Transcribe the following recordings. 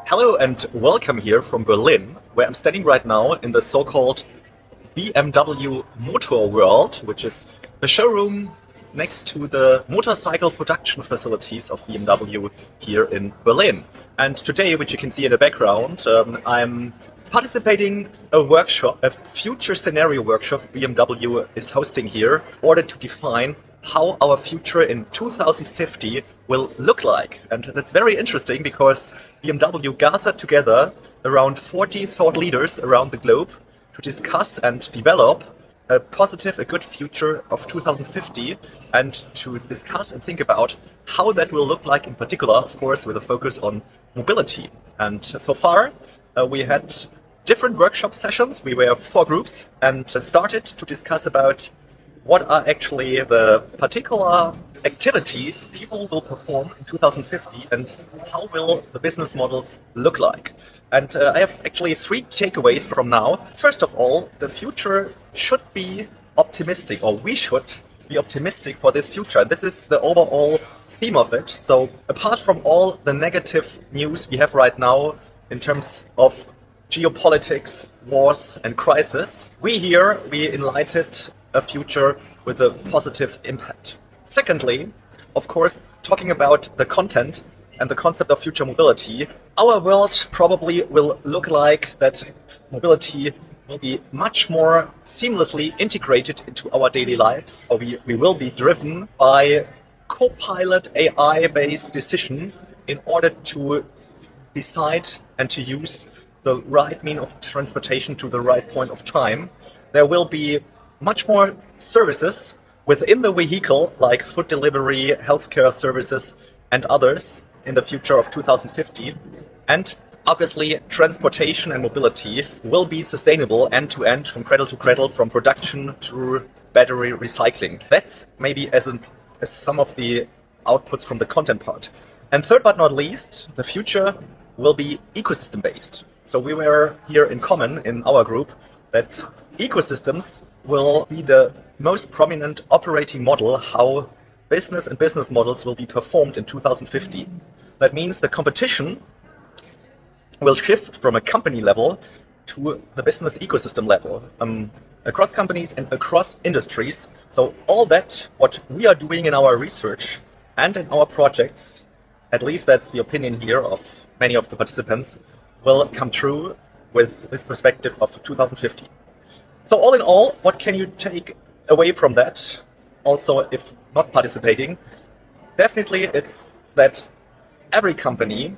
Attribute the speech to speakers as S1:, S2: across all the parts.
S1: Hello and welcome here from Berlin, where I'm standing right now in the so-called BMW Motorwelt, which is a showroom next to the motorcycle production facilities of BMW here in Berlin. And today, which you can see in the background, I'm participating a workshop, a future scenario workshop BMW is hosting here in order to define how our future in 2050 will look like. And that's very interesting because BMW gathered together around 40 thought leaders around the globe to discuss and develop a positive, a good future of 2050 and to discuss and think about how that will look like, in particular, of course, with a focus on mobility. And so far, we had different workshop sessions. We were 4 groups and started to discuss about what are actually the particular activities people will perform in 2050 and how will the business models look like. And I have actually 3 takeaways from now. First of all, the future should be optimistic, or we should be optimistic for this future. This is the overall theme of it. So apart from all the negative news we have right now in terms of geopolitics, wars and crisis, we enlightened a future with a positive impact. Secondly, of course, talking about the content and the concept of future mobility, our world probably will look like that mobility will be much more seamlessly integrated into our daily lives. Or we will be driven by co-pilot AI-based decision in order to decide and to use the right mean of transportation to the right point of time. There will be much more services within the vehicle, like food delivery, healthcare services, and others in the future of 2050. And obviously, transportation and mobility will be sustainable end-to-end, from cradle to cradle, from production to battery recycling. That's maybe as some of the outputs from the content part. And third but not least, the future will be ecosystem-based. So we were here in common in our group that ecosystems will be the most prominent operating model how business and business models will be performed in 2050. That means the competition will shift from a company level to the business ecosystem level, across companies and across industries. So all that, what we are doing in our research and in our projects, at least that's the opinion here of many of the participants, will come true with this perspective of 2050. So all in all, what can you take away from that, also if not participating? Definitely it's that every company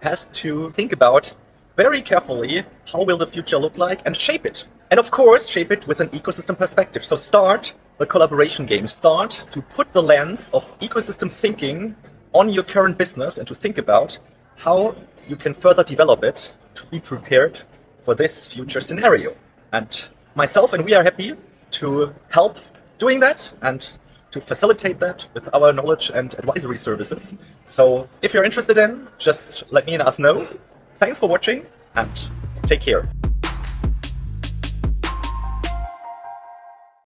S1: has to think about very carefully how will the future look like and shape it. And of course, shape it with an ecosystem perspective. So start the collaboration game. Start to put the lens of ecosystem thinking on your current business and to think about how you can further develop it to be prepared for this future scenario. And myself and we are happy to help doing that and to facilitate that with our knowledge and advisory services. So if you're interested in, just let me and us know. Thanks for watching and take care.